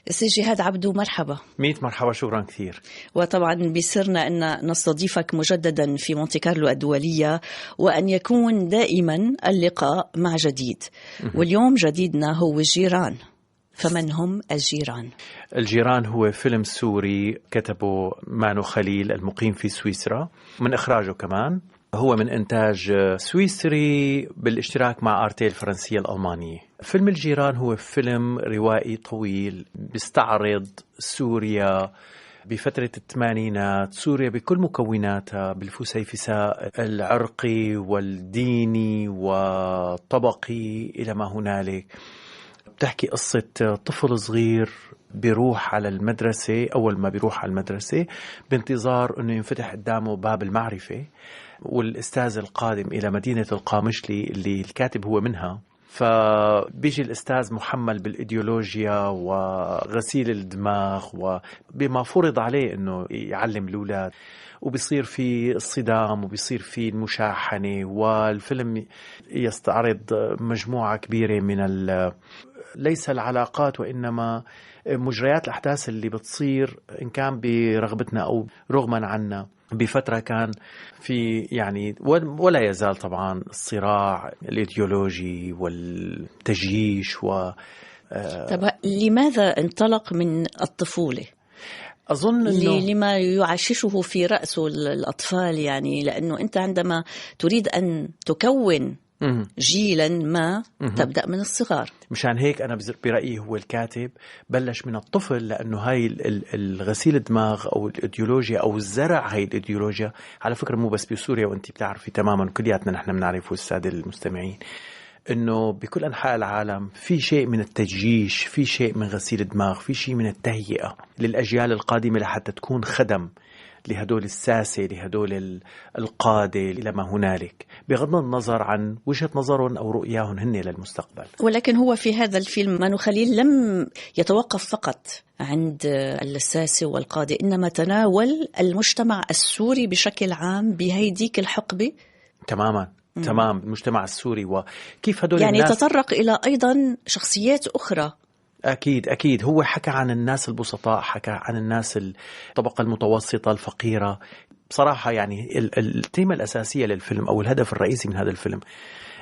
سي جهاد عبدو، مرحبا. 100 مرحبا، شكرا كثير. وطبعا بيسرنا أن نستضيفك مجددا في مونتي كارلو الدولية، وأن يكون دائما اللقاء مع جديد. واليوم جديدنا هو الجيران. فمن هم الجيران؟ الجيران هو فيلم سوري كتبه مانو خليل المقيم في سويسرا، من إخراجه كمان. هو من إنتاج سويسري بالاشتراك مع آرتي الفرنسية الألمانية. فيلم الجيران هو فيلم روائي طويل بيستعرض سوريا بفترة الثمانينات، سوريا بكل مكوناتها، بالفسيفساء العرقي والديني والطبقي إلى ما هنالك. بتحكي قصة طفل صغير بيروح على المدرسة، أول ما بيروح على المدرسة بانتظار أنه ينفتح قدامه باب المعرفة، والأستاذ القادم إلى مدينة القامشلي اللي الكاتب هو منها. فبيجي الأستاذ محمل بالإيديولوجيا وغسيل الدماغ وبما فرض عليه أنه يعلم الأولاد، وبيصير في الصدام وبيصير في المشاحنة. والفيلم يستعرض مجموعة كبيرة من ليس العلاقات وإنما مجريات الأحداث اللي بتصير إن كان برغبتنا أو رغما عنا. بفترة كان في يعني ولا يزال طبعا الصراع الإيديولوجي والتجيش طب لماذا انطلق من الطفولة؟ أظن لما يعششه في رأسه الأطفال، يعني لأنه أنت عندما تريد أن تكون جيلا ما تبدأ من الصغار. مشان هيك أنا برأيي هو الكاتب بلش من الطفل، لأنه هاي الغسيل الدماغ أو الإيديولوجيا أو الزرع، هاي الإيديولوجيا على فكرة مو بس بسوريا، وأنت بتعرفي تماما كلياتنا نحن بنعرف والسادة المستمعين إنه بكل أنحاء العالم في شيء من التجيش، في شيء من غسيل الدماغ، في شيء من التهيئة للأجيال القادمة لحتى تكون خدم لهدول الساسة، لهدول القادة إلى ما هنالك، بغض النظر عن وجهة نظرهم أو رؤياهم هن للمستقبل. ولكن هو في هذا الفيلم مانو خليل لم يتوقف فقط عند الساسة والقادة، إنما تناول المجتمع السوري بشكل عام بهيديك الحقبة تمام المجتمع السوري وكيف هدول يعني الناس تطرق إلى أيضا شخصيات أخرى. أكيد هو حكى عن الناس البسطاء، حكى عن الناس الطبقة المتوسطة الفقيرة. بصراحة يعني التيمة الأساسية للفيلم أو الهدف الرئيسي من هذا الفيلم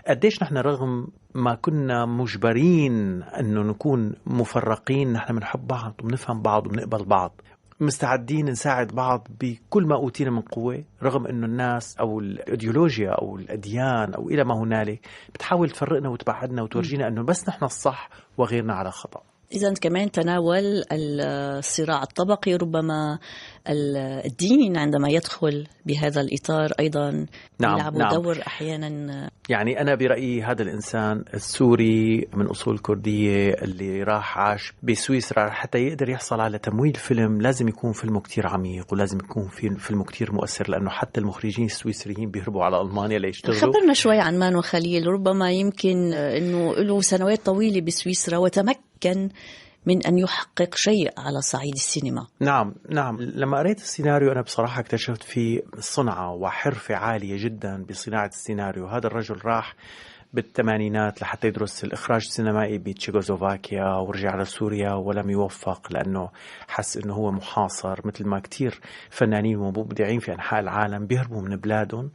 قديش نحن رغم ما كنا مجبرين أنه نكون مفرقين، نحن بنحب بعض وبنفهم بعض وبنقبل بعض، مستعدين نساعد بعض بكل ما أوتينا من قوة، رغم أنه الناس أو الإيديولوجيا أو الأديان أو إلى ما هنالك بتحاول تفرقنا وتبعدنا وتورجينا أنه بس نحن الصح وغيرنا على خطأ. إذن كمان تناول الصراع الطبقي، ربما الدين عندما يدخل بهذا الإطار أيضا يلعب دور أحيانا. يعني أنا برأيي هذا الإنسان السوري من أصول كردية اللي راح عاش بسويسرا حتى يقدر يحصل على تمويل فيلم، لازم يكون فيلمه كتير عميق ولازم يكون فيلمه كتير مؤثر، لأنه حتى المخرجين السويسريين بيهربوا على ألمانيا ليشتغلوا. خبرنا شوي عن مانو خليل، ربما يمكن أنه له سنوات طويلة بسويسرا وتمكن من أن يحقق شيء على صعيد السينما. نعم لما قريت السيناريو أنا بصراحة اكتشفت فيه صنعة وحرفة عالية جدا بصناعة السيناريو. هذا الرجل راح بالثمانينات لحتى يدرس الإخراج السينمائي بتشيكوسلوفاكيا ورجع على سوريا ولم يوفق، لأنه حس أنه هو محاصر، مثل ما كتير فنانين ومبدعين في أنحاء العالم بيهربوا من بلادهم،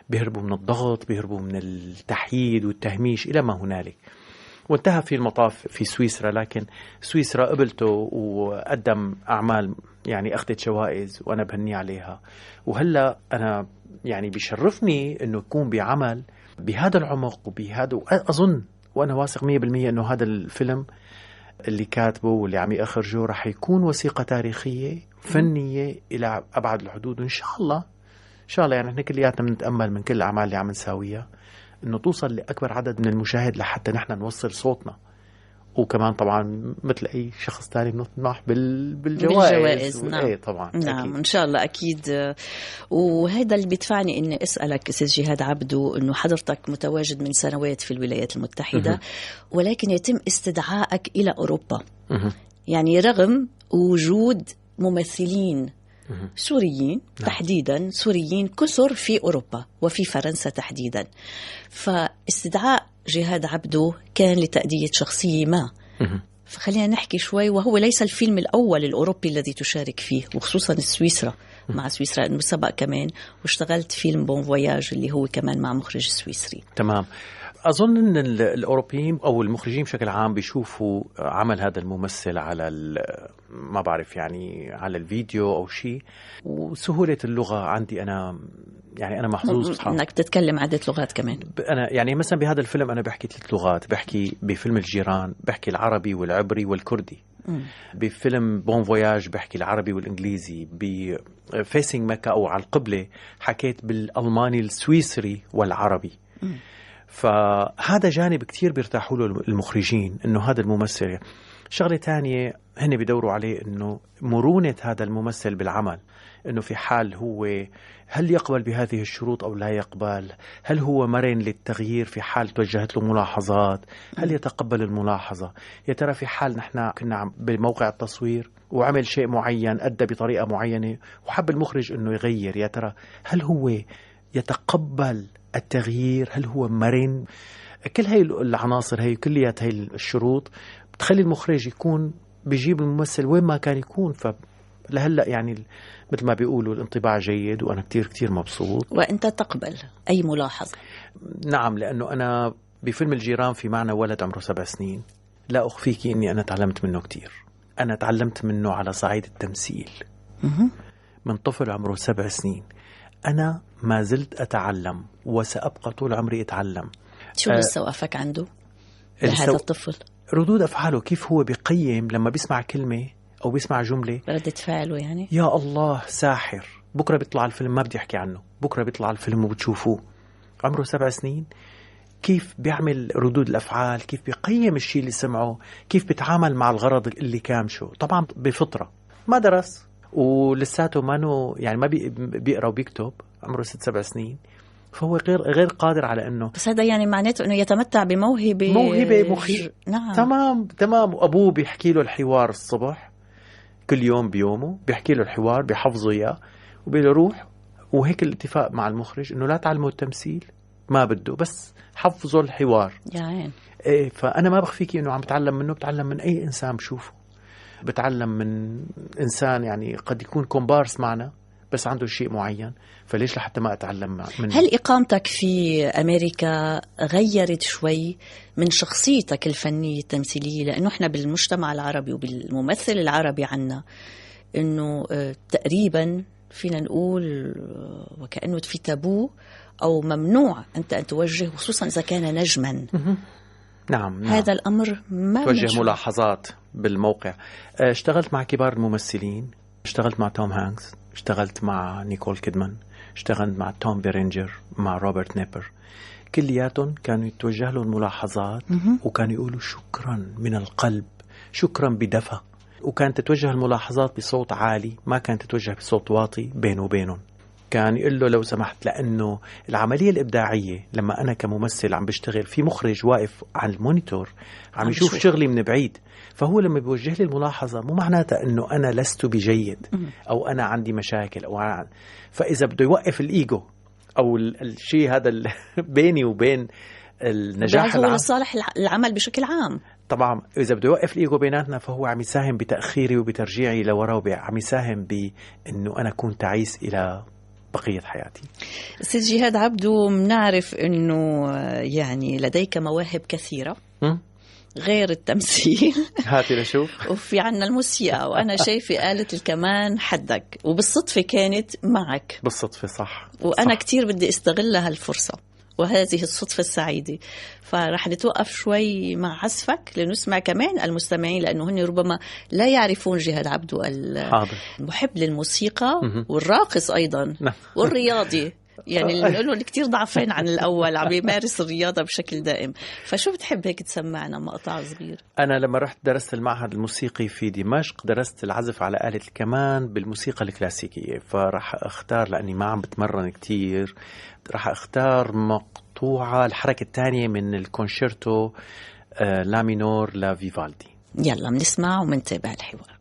بيهربوا من الضغط، بيهربوا من التحييد والتهميش إلى ما هنالك. وانتهى في المطاف في سويسرا، لكن سويسرا قبلته وقدم أعمال يعني أخذت جوائز وأنا بهني عليها. وهلأ أنا يعني بيشرفني أنه يكون بعمل بهذا العمق وبهذا، أظن وأنا واثق 100% أنه هذا الفيلم اللي كاتبه واللي عم يخرجه رح يكون وثيقة تاريخية فنية إلى أبعد الحدود. وإن شاء الله يعني إحنا كلياتنا بنتأمل من كل الأعمال اللي عم نساويها إنه توصل لأكبر عدد من المشاهد لحتى نحن نوصل صوتنا، وكمان طبعا مثل أي شخص تاني بنطمح بالجوائز. نعم. إيه طبعا. نعم أكيد. إن شاء الله أكيد. وهذا اللي بيدفعني إني أسألك أستاذ جهاد عبدو، إنه حضرتك متواجد من سنوات في الولايات المتحدة ولكن يتم استدعائك إلى أوروبا، يعني رغم وجود ممثلين سوريين تحديدا، سوريين كثر في أوروبا وفي فرنسا تحديدا، فاستدعاء جهاد عبدو كان لتأدية شخصية ما، فخلينا نحكي شوي. وهو ليس الفيلم الأول الأوروبي الذي تشارك فيه، وخصوصا سويسرا، مع سويسرا إنه سبق كمان واشتغلت فيلم بون فواياج اللي هو كمان مع مخرج سويسري. تمام. أظن أن الأوروبيين أو المخرجين بشكل عام بيشوفوا عمل هذا الممثل على ما بعرف يعني على الفيديو أو شيء، وسهولة اللغة عندي أنا يعني أنا محظوظ بصراحة إنك تتكلم عدة لغات كمان. أنا يعني مثلا بهذا الفيلم أنا بحكي 3 لغات، بحكي بفيلم الجيران بحكي العربي والعبري والكردي، بفيلم بون فواياج بحكي العربي والإنجليزي، بفيسينج مكة أو على القبلة حكيت بالألماني السويسري والعربي. فهذا جانب كتير بيرتاحوا له المخرجين، إنه هذا الممثل. شغلة تانية هن بيدوروا عليه إنه مرونة هذا الممثل بالعمل، إنه في حال هو هل يقبل بهذه الشروط أو لا يقبل، هل هو مرن للتغيير في حال توجهت له ملاحظات، هل يتقبل الملاحظة. يا ترى في حال نحن كنا بموقع التصوير وعمل شيء معين أدى بطريقة معينة وحب المخرج إنه يغير، يا ترى هل هو يتقبل التغيير، هل هو مرن. كل هاي العناصر هي كليات هاي الشروط بتخلي المخرج يكون بيجيب الممثل وين ما كان يكون. فلهلا يعني مثل ما بيقولوا الانطباع جيد، وأنا كتير مبسوط. وأنت تقبل أي ملاحظة؟ نعم، لأنه أنا بفيلم الجيران في معنا ولد عمره 7 سنين، لا أخفيك إني أنا تعلمت منه كتير. أنا تعلمت منه على صعيد التمثيل. من طفل عمره 7 سنين أنا ما زلت أتعلم وسأبقى طول عمري أتعلم. شو لسه وقفك عنده لهذا الطفل؟ ردود أفعاله، كيف هو بيقيم لما بيسمع كلمة أو بيسمع جملة، ردة فعله يعني. يا الله ساحر. بكرة بيطلع الفيلم، ما بدي أحكي عنه، بكرة بيطلع الفيلم وبتشوفوه. عمره 7 سنين كيف بيعمل ردود الأفعال، كيف بيقيم الشيء اللي سمعه، كيف بيتعامل مع الغرض اللي كامشه. طبعا بفطرة، ما درس ولساته يعني ما بيقرأ وبيكتب، عمره 6-7 سنين، فهو غير قادر على انه. بس هذا يعني معناته انه يتمتع بموهبة نعم. تمام. وابوه بيحكي له الحوار الصبح كل يوم بيومه، بيحكي له الحوار، بيحفظه اياه وبيقول روح. وهيك الاتفاق مع المخرج انه لا تعلموا التمثيل، ما بده، بس حفظوا الحوار. يعني ايه، فانا ما بخفيكي انه عم بتعلم منه، بتعلم من اي انسان بشوفه، بتعلم من انسان يعني قد يكون كومبارس معنا بس عنده شيء معين، فليش لحتى ما أتعلم منه. هل إقامتك في أمريكا غيرت شوي من شخصيتك الفنية التمثيلية؟ لأنه إحنا بالمجتمع العربي وبالممثل العربي عنا إنه تقريبا فينا نقول وكأنه في تابو أو ممنوع أنت أن توجه، خصوصا إذا كان نجما. نعم. هذا الأمر ما توجه ملاحظات بالموقع. اشتغلت مع كبار الممثلين، اشتغلت مع توم هانكس، اشتغلت مع نيكول كيدمان، اشتغلت مع توم بيرينجر، مع روبرت نيبر. كلياتهم كانوا يتوجه لهم ملاحظات وكانوا يقولوا شكرا من القلب، شكرا بدفى. وكانت تتوجه الملاحظات بصوت عالي، ما كانت تتوجه بصوت واطي بينه وبينهم. كان يقول له لو سمحت، لأنه العملية الإبداعية لما أنا كممثل عم بشتغل في مخرج واقف على المونيتور عم يشوف شغلي من بعيد، فهو لما بيوجه لي الملاحظة مو معناتها أنه أنا لست بجيد أو أنا عندي مشاكل فإذا بده يوقف الإيجو أو الشيء هذا بيني وبين النجاح العام، هو لصالح العمل بشكل عام. طبعا إذا بده يوقف الإيجو بيناتنا فهو عم يساهم بتأخيري وبترجيعي لورا، وعم يساهم بأنه أنا أكون تعيس إلى بقية حياتي. سيد جهاد عبدو، بنعرف أنه يعني لديك مواهب كثيرة غير التمثيل. هاتي لشوف. وفي عنا الموسيقى، وأنا شايفة آلة الكمان حدك، وبالصدفة كانت معك. بالصدفة، صح. وأنا كتير بدي استغل هالفرصة وهذه الصدفة السعيدة، فرح نتوقف شوي مع عزفك لنسمع كمان المستمعين، لأنه هن ربما لا يعرفون جهاد عبدو المحب للموسيقى والراقص أيضا والرياضي، يعني اللي نقوله اللي كتير ضعفين عن الأول، عم يمارس الرياضة بشكل دائم. فشو بتحب هيك تسمعنا مقطع صغير؟ أنا لما رحت درست المعهد الموسيقي في دمشق درست العزف على آلة الكمان بالموسيقى الكلاسيكية، فرح أختار لأني ما عم بتمرن كتير، رح أختار مقطوعة الحركة الثانية من الكونشيرتو لا مينور لا فيفالدي. يلا بنسمع ومنتابع الحوار.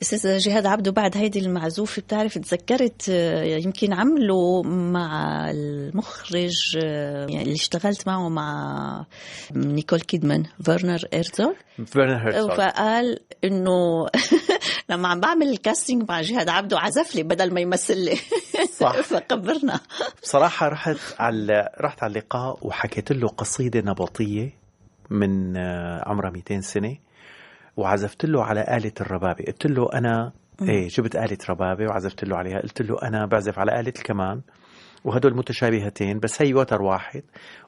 أستاذ جهاد عبدو، بعد هيدي المعزوفة بتعرف تذكرت يمكن عملوا مع المخرج يعني اللي اشتغلت معه مع نيكول كيدمان فيرنر هيرتزوغ، فقال إنه لما عم بعمل الكاستينج مع جهاد عبدو عزف لي بدل ما يمثل لي. صح. فقبرنا بصراحة رحت على اللقاء وحكيت له قصيدة نبطية من عمرها 200 سنة، وعزفت له على آلة الربابة. قلت له أنا جبت آلة ربابة وعزفت له عليها. قلت له أنا بعزف على آلة الكمان، وهدول متشابهتين بس هي وتر واحد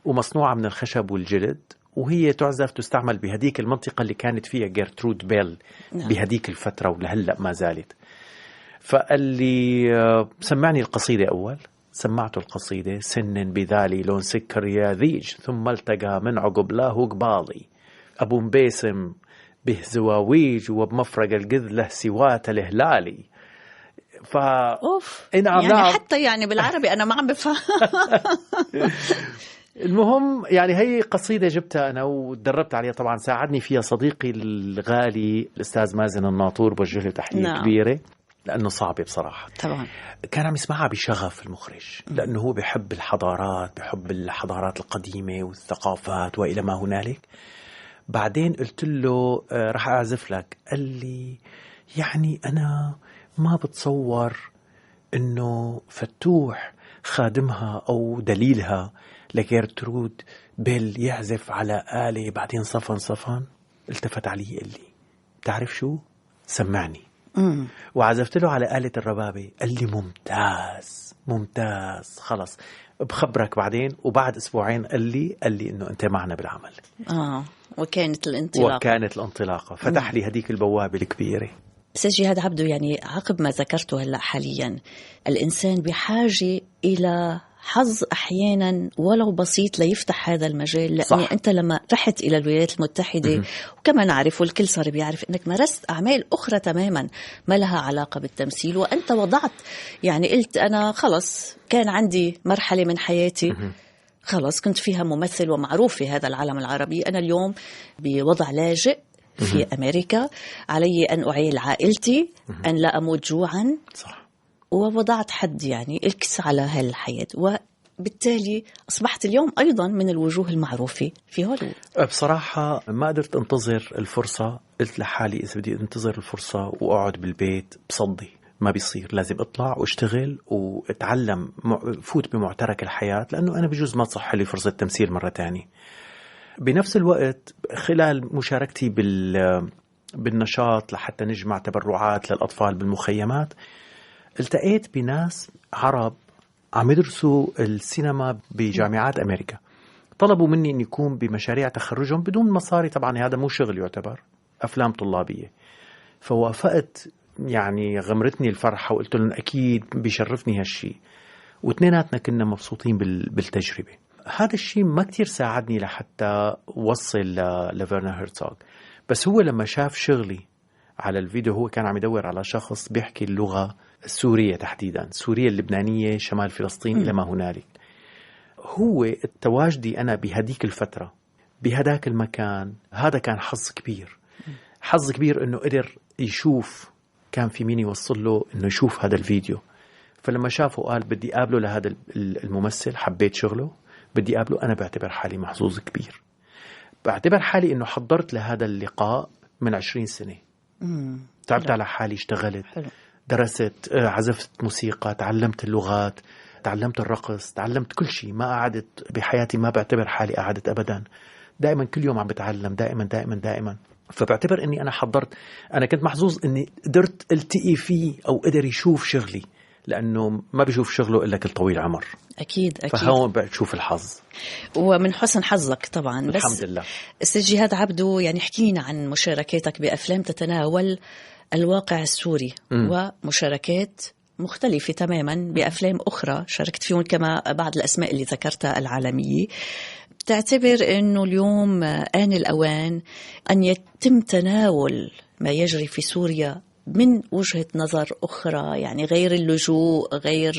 ومصنوعة من الخشب والجلد، وهي تعزف تستعمل بهديك المنطقة اللي كانت فيها جيرترود بيل بهديك الفترة ولهلأ ما زالت. فقال لي سمعني القصيدة أول. سمعته القصيدة: سن بذالي لون سكر يا ذيج، ثم التقى من عقب له قبالي، أبو مبيسم به زواويج وبمفرق القذ له سوات الهلالي. أوف. يعني حتى يعني بالعربي أنا ما عم بفهم. المهم يعني هي قصيدة جبتها أنا وتدربت عليها. طبعا ساعدني فيها صديقي الغالي الأستاذ مازن الناطور، بوجه له تحية كبيرة، لأنه صعبة بصراحة. طبعا كان عم يسمعها بشغف المخرج، لأنه هو بيحب الحضارات القديمة والثقافات وإلى ما هنالك. بعدين قلت له رح أعزف لك. قال لي يعني أنا ما بتصور إنه فتوح خادمها أو دليلها لجيرترود بيل يعزف على آلة بعدين صفن. التفت علي قال لي تعرف شو؟ سمعني. وعزفت له على آلة الربابة. قال لي ممتاز خلص بخبرك بعدين. وبعد أسبوعين قال لي إنه أنت معنا بالعمل. وكانت الانطلاقة فتح لي هديك البوابة الكبيرة. أستاذ جهاد عبدو، يعني عقب ما ذكرته هلأ حاليا، الإنسان بحاجة إلى حظ أحيانا ولو بسيط ليفتح هذا المجال. لأني أنت لما رحت إلى الولايات المتحدة وكما نعرف والكل صار بيعرف أنك مارست أعمال أخرى تماما ما لها علاقة بالتمثيل، وأنت وضعت يعني قلت أنا خلص كان عندي مرحلة من حياتي خلص كنت فيها ممثل ومعروف في هذا العالم العربي، أنا اليوم بوضع لاجئ في أمريكا، علي أن أعيل عائلتي، أن لا أموت جوعا. صح. ووضعت حد يعني الكس على هالحياة، وبالتالي أصبحت اليوم أيضا من الوجوه المعروفة في هوليوود. بصراحة ما قدرت أنتظر الفرصة. قلت لحالي إذا بدي أنتظر الفرصة وأقعد بالبيت بصدي ما بيصير، لازم أطلع واشتغل وأتعلم، فوت بمعترك الحياة، لأنه أنا بجوز ما تصح لي فرصة تمثيل مرة تانية. بنفس الوقت خلال مشاركتي بالنشاط لحتى نجمع تبرعات للأطفال بالمخيمات، التقيت بناس عرب عم يدرسوا السينما بجامعات أمريكا. طلبوا مني أن يكون بمشاريع تخرجهم بدون مصاري، طبعا هذا مو شغل، يعتبر أفلام طلابية. فوافقت، يعني غمرتني الفرحة وقلت لهم أكيد بيشرفني هالشي، واثنيناتنا كنا مبسوطين بالتجربة. هذا الشيء ما كتير ساعدني لحتى وصل لفيرنر هيرتزوغ، بس هو لما شاف شغلي على الفيديو، هو كان عم يدور على شخص بيحكي اللغة السورية تحديدا، السورية اللبنانية شمال فلسطين إلى ما هنالك. هو تواجدي أنا بهديك الفترة بهداك المكان، هذا كان حظ كبير إنه قدر يشوف، كان في مين يوصل له إنه يشوف هذا الفيديو. فلما شافه قال بدي أقابله لهذا الممثل، حبيت شغله، بدي أقابله. أنا بعتبر حالي محظوظ كبير، بعتبر حالي إنه حضرت لهذا اللقاء من 20 سنة. تعبت على حالي، اشتغلت، درست، عزفت موسيقى، تعلمت اللغات، تعلمت الرقص، تعلمت كل شيء. ما قعدت بحياتي، ما بعتبر حالي قعدت أبدا، دائما كل يوم عم بتعلم، دائما. فبعتبر أني أنا حضرت. أنا كنت محظوظ أني قدرت التقي فيه أو قدر يشوف شغلي، لأنه ما بيشوف شغله إلا كل طويل عمر. أكيد. فهون بتشوف الحظ، ومن حسن حظك طبعا. بس الحمد لله. أستاذ جهاد عبدو، يعني حكينا عن مشاركاتك بأفلام تتناول الواقع السوري ومشاركات مختلفة تماما بأفلام أخرى شاركت فيهم، كما بعض الأسماء اللي ذكرتها العالمية. تعتبر أنه اليوم آن الأوان أن يتم تناول ما يجري في سوريا من وجهة نظر أخرى، يعني غير اللجوء، غير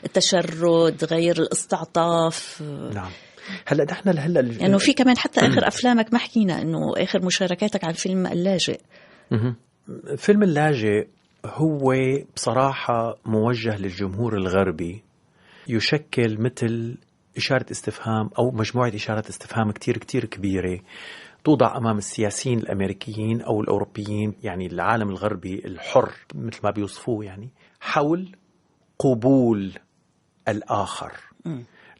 التشرد، غير الاستعطاف. نعم. هلا نحن هلا يعني في كمان حتى آخر أفلامك ما حكينا، إنه آخر مشاركاتك على فيلم اللاجئ. فيلم اللاجئ هو بصراحة موجه للجمهور الغربي، يشكل مثل إشارة استفهام أو مجموعة إشارات استفهام كتير كتير كبيرة توضع أمام السياسيين الأمريكيين أو الأوروبيين، يعني العالم الغربي الحر مثل ما بيوصفوه، يعني حول قبول الآخر.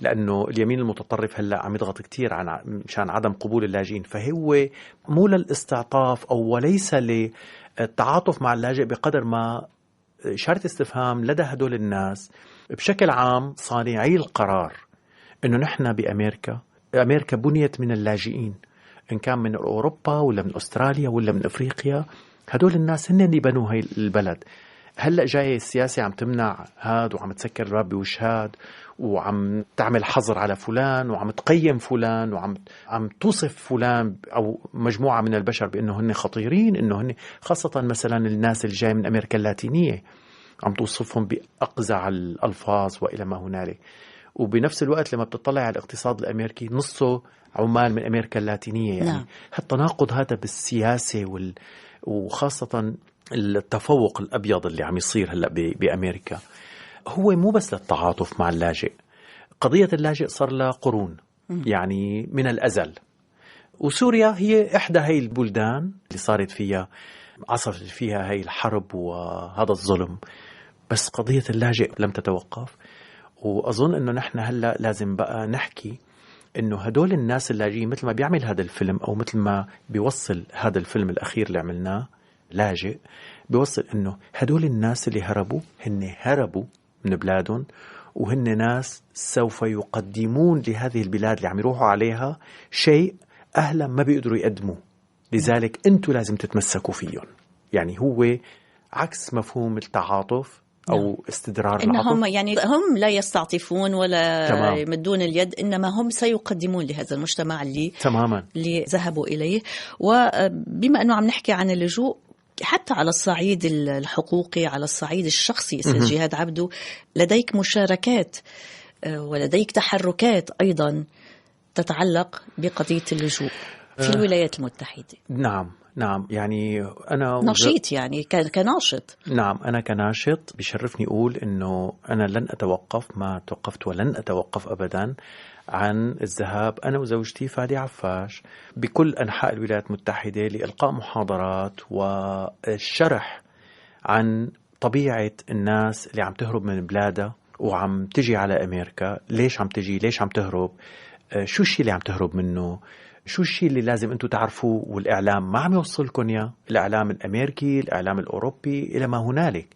لأنه اليمين المتطرف هلأ عم يضغط كتير مشان عدم قبول اللاجئين، فهو مو للاستعطاف أو وليس للتعاطف مع اللاجئ بقدر ما إشارة استفهام لدى هدول الناس بشكل عام صانعي القرار، إنه نحن بأمريكا، أمريكا بنيت من اللاجئين، إن كان من أوروبا ولا من أستراليا ولا من أفريقيا، هدول الناس هن اللي بنوا هاي البلد. هلأ جاي السياسة عم تمنع هاد وعم تسكر الباب بوش هاد وعم تعمل حظر على فلان وعم تقيم فلان وعم توصف فلان أو مجموعة من البشر بأنه هن خطيرين، إنه هن خاصة مثلا الناس اللي جاي من أمريكا اللاتينية عم توصفهم بأقزع الألفاظ وإلى ما هنالك. وبنفس الوقت لما بتطلع على الاقتصاد الأمريكي نصه عمال من أمريكا اللاتينية، يعني نعم. هالتناقض هذا بالسياسة وخاصة التفوق الأبيض اللي عم يصير هلأ بأمريكا هو مو بس للتعاطف مع اللاجئ. قضية اللاجئ صار لها قرون، يعني من الأزل، وسوريا هي إحدى هاي البلدان اللي صارت فيها عصرت فيها هاي الحرب وهذا الظلم، بس قضية اللاجئ لم تتوقف. وأظن أنه نحن هلأ لازم بقى نحكي أنه هدول الناس اللاجئين مثل ما بيعمل هذا الفيلم أو مثل ما بيوصل هذا الفيلم الأخير اللي عملناه لاجئ، بيوصل أنه هدول الناس اللي هربوا من بلادهم، وهن ناس سوف يقدمون لهذه البلاد اللي عم يروحوا عليها شيء أهلا ما بيقدروا يقدموا، لذلك أنتوا لازم تتمسكوا فيهم. يعني هو عكس مفهوم التعاطف أو استدرار العطف. هم يعني هم لا يستعطفون ولا يمدون اليد، إنما هم سيقدمون لهذا المجتمع اللي ذهبوا إليه. وبما أنه عم نحكي عن اللجوء حتى على الصعيد الحقوقي، على الصعيد الشخصي، أستاذ جهاد عبدو، لديك مشاركات ولديك تحركات أيضا تتعلق بقضية اللجوء في الولايات المتحدة. نعم، يعني أنا نشيط، يعني كناشط. نعم، أنا كناشط بيشرفني أقول إنه أنا لن أتوقف، ما توقفت ولن أتوقف أبدا عن الذهاب أنا وزوجتي فادي عفاش بكل أنحاء الولايات المتحدة لإلقاء محاضرات والشرح عن طبيعة الناس اللي عم تهرب من بلادها وعم تجي على أمريكا. ليش عم تجي؟ ليش عم تهرب؟ شو الشيء اللي عم تهرب منه؟ شو الشيء اللي لازم أنتوا تعرفوه والإعلام ما عم يوصلكم يا الإعلام الأمريكي، الإعلام الأوروبي، إلى ما هنالك.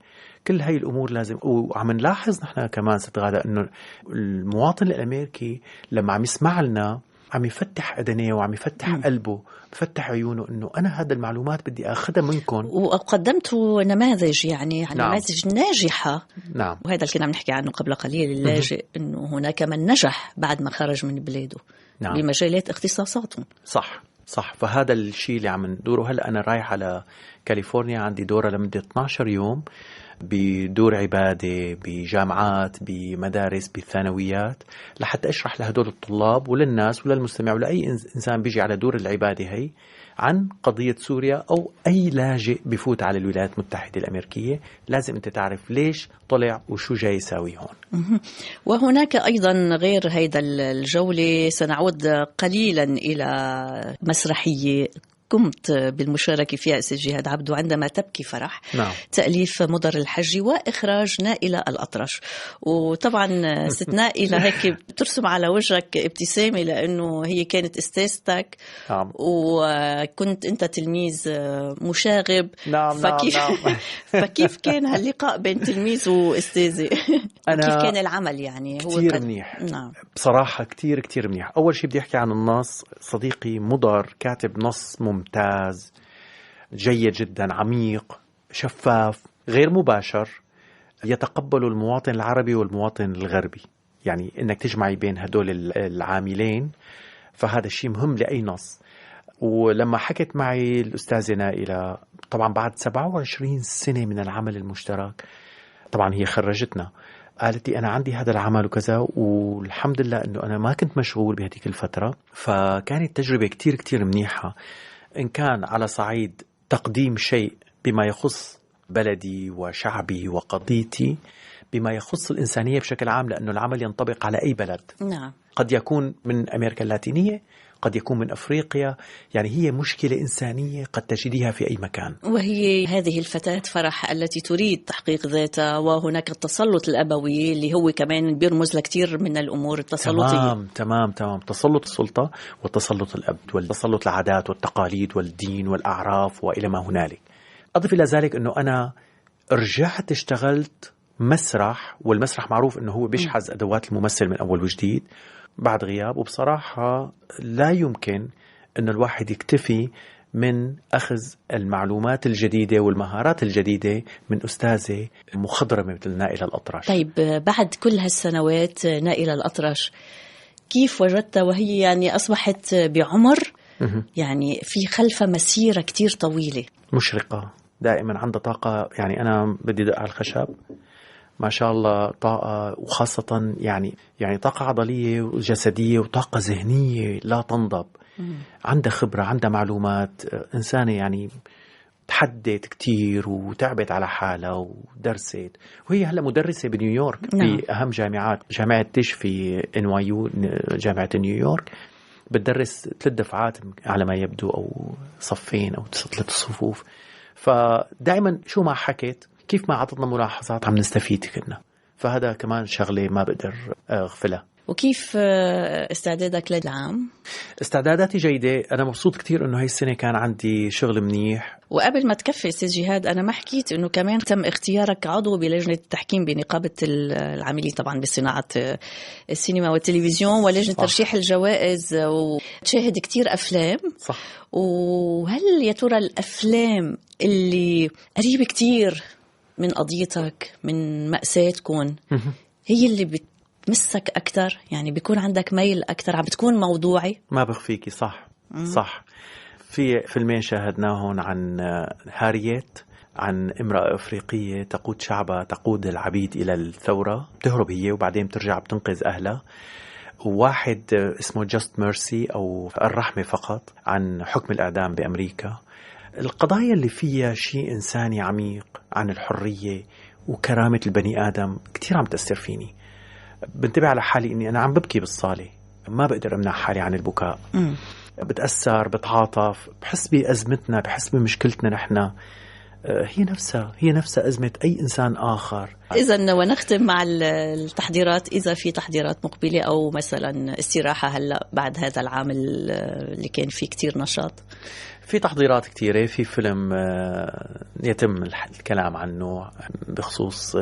كل هاي الأمور لازم. وعم نلاحظ نحن كمان ست غادة أنه المواطن الأمريكي لما عم يسمع لنا عم يفتح أذنيه وعم يفتح قلبه، بفتح عيونه أنه أنا هذا المعلومات بدي أخذها منكم. وقدمت نماذج، يعني نماذج ناجحة. نعم. وهذا اللي كنا نحكي عنه قبل قليل، اللاجئ أنه هناك من نجح بعد ما خرج من بلاده. نعم. بمجالات اختصاصاتهم. صح. فهذا الشيء اللي عم ندوره. هلأ أنا رايح على كاليفورنيا، عندي دورة لمدة 12 يوم بدور عبادة بجامعات، بمدارس، بالثانويات، لحتى أشرح لهدول الطلاب وللناس وللمستمع ولأي إنسان بيجي على دور العبادة هي عن قضية سوريا أو أي لاجئ بفوت على الولايات المتحدة الأمريكية. لازم أنت تعرف ليش طلع وشو جاي يساوي هون. وهناك أيضا غير هيدا الجولة سنعود قليلا إلى مسرحية قمت بالمشاركة فيها أستاذ جهاد عبدو، عندما تبكي فرح. نعم. تأليف مضر الحجي وإخراج نائلة الأطرش. وطبعا ست نائلة هيك بترسم على وجهك ابتسامة لأنه هي كانت أستاذتك. نعم. وكنت أنت تلميذ مشاغب. نعم. فكيف كان هاللقاء بين تلميذ وأستاذة؟ كيف كان العمل؟ يعني هو كتير منيح. نعم. بصراحة كتير منيح. أول شيء بدي أحكي عن النص. صديقي مضر كاتب نص ممتاز جيد جدا، عميق، شفاف، غير مباشر، يتقبل المواطن العربي والمواطن الغربي، يعني إنك تجمعي بين هدول العاملين، فهذا الشيء مهم لأي نص. ولما حكت معي الأستاذة نائلة، طبعا بعد 27 سنة من العمل المشترك، طبعا هي خرجتنا، قالت لي أنا عندي هذا العمل وكذا، والحمد لله أنه أنا ما كنت مشغول بهذيك الفترة، فكانت تجربة كتير منيحة، إن كان على صعيد تقديم شيء بما يخص بلدي وشعبي وقضيتي، بما يخص الإنسانية بشكل عام، لأنه العمل ينطبق على أي بلد. نعم. قد يكون من أمريكا اللاتينية، قد يكون من أفريقيا، يعني هي مشكلة إنسانية قد تجديها في أي مكان. وهي هذه الفتاة فرح التي تريد تحقيق ذاتها، وهناك التسلط الأبوي اللي هو كمان بيرمز لكثير من الأمور التسلطية. تمام تسلط السلطة وتسلط الأب والتسلط العادات والتقاليد والدين والأعراف وإلى ما هنالك. أضف إلى ذلك أنه أنا رجعت اشتغلت مسرح، والمسرح معروف أنه هو بيشحذ أدوات الممثل من أول وجديد بعد غياب. وبصراحة لا يمكن أن الواحد يكتفي من أخذ المعلومات الجديدة والمهارات الجديدة من أستاذة مخضرمة مثل نائلة الأطرش. طيب بعد كل هالسنوات نائلة الأطرش كيف وجدت وهي يعني أصبحت بعمر يعني في خلفها مسيرة كتير طويلة مشرقة، دائما عندها طاقة. يعني أنا بدي دق على الخشب ما شاء الله، طاقة، وخاصة يعني طاقة عضلية وجسدية وطاقة ذهنية لا تنضب. عندها خبرة، عندها معلومات، إنسانة يعني تحدت كتير وتعبت على حالها ودرست، وهي هلا مدرسة بنيويورك بأهم جامعات، جامعة تيش في NYU، جامعة نيويورك، بتدرس 3 دفعات على ما يبدو، أو صفين أو 3 صفوف. فدائما شو ما حكت، كيف ما عطتنا ملاحظات عم نستفيد كنا. فهذا كمان شغلة ما بقدر أغفلها. وكيف استعدادك للعام؟ استعداداتي جيدة، أنا مبسوط كتير أنه هاي السنة كان عندي شغل منيح. وقبل ما تكفي أستاذ جهاد، أنا ما حكيت أنه كمان تم اختيارك عضو بلجنة التحكيم بنقابة العاملين طبعا بصناعة السينما والتلفزيون ولجنة ترشيح الجوائز، وتشاهد كتير أفلام. صح. وهل يا ترى الأفلام اللي قريبة كتير من قضيتك، من مأساتكم، هي اللي بتمسك أكتر؟ يعني بيكون عندك ميل أكتر، عم بتكون موضوعي؟ ما بخفيكي. صح. صح. في فيلمين شاهدناهم عن هاريت، عن امرأة أفريقية تقود شعبها، تقود العبيد إلى الثورة، تهرب هي وبعدين بترجع بتنقذ أهلها. وواحد اسمه Just Mercy أو الرحمة فقط، عن حكم الإعدام بأمريكا. القضايا اللي فيها شيء إنساني عميق عن الحرية وكرامة البني آدم كتير عم تأثر فيني. بنتبه على حالي إني أنا عم ببكي بالصالة، ما بقدر أمنع حالي عن البكاء. بتأثر، بتعاطف، بحس بأزمتنا، بحس بمشكلتنا نحن. هي نفسها أزمة أي إنسان آخر. إذن ونختم مع التحضيرات، إذا في تحضيرات مقبلة أو مثلا استراحة هلأ بعد هذا العام اللي كان فيه كتير نشاط؟ في تحضيرات كتيرة. في فيلم يتم الكلام عنه بخصوص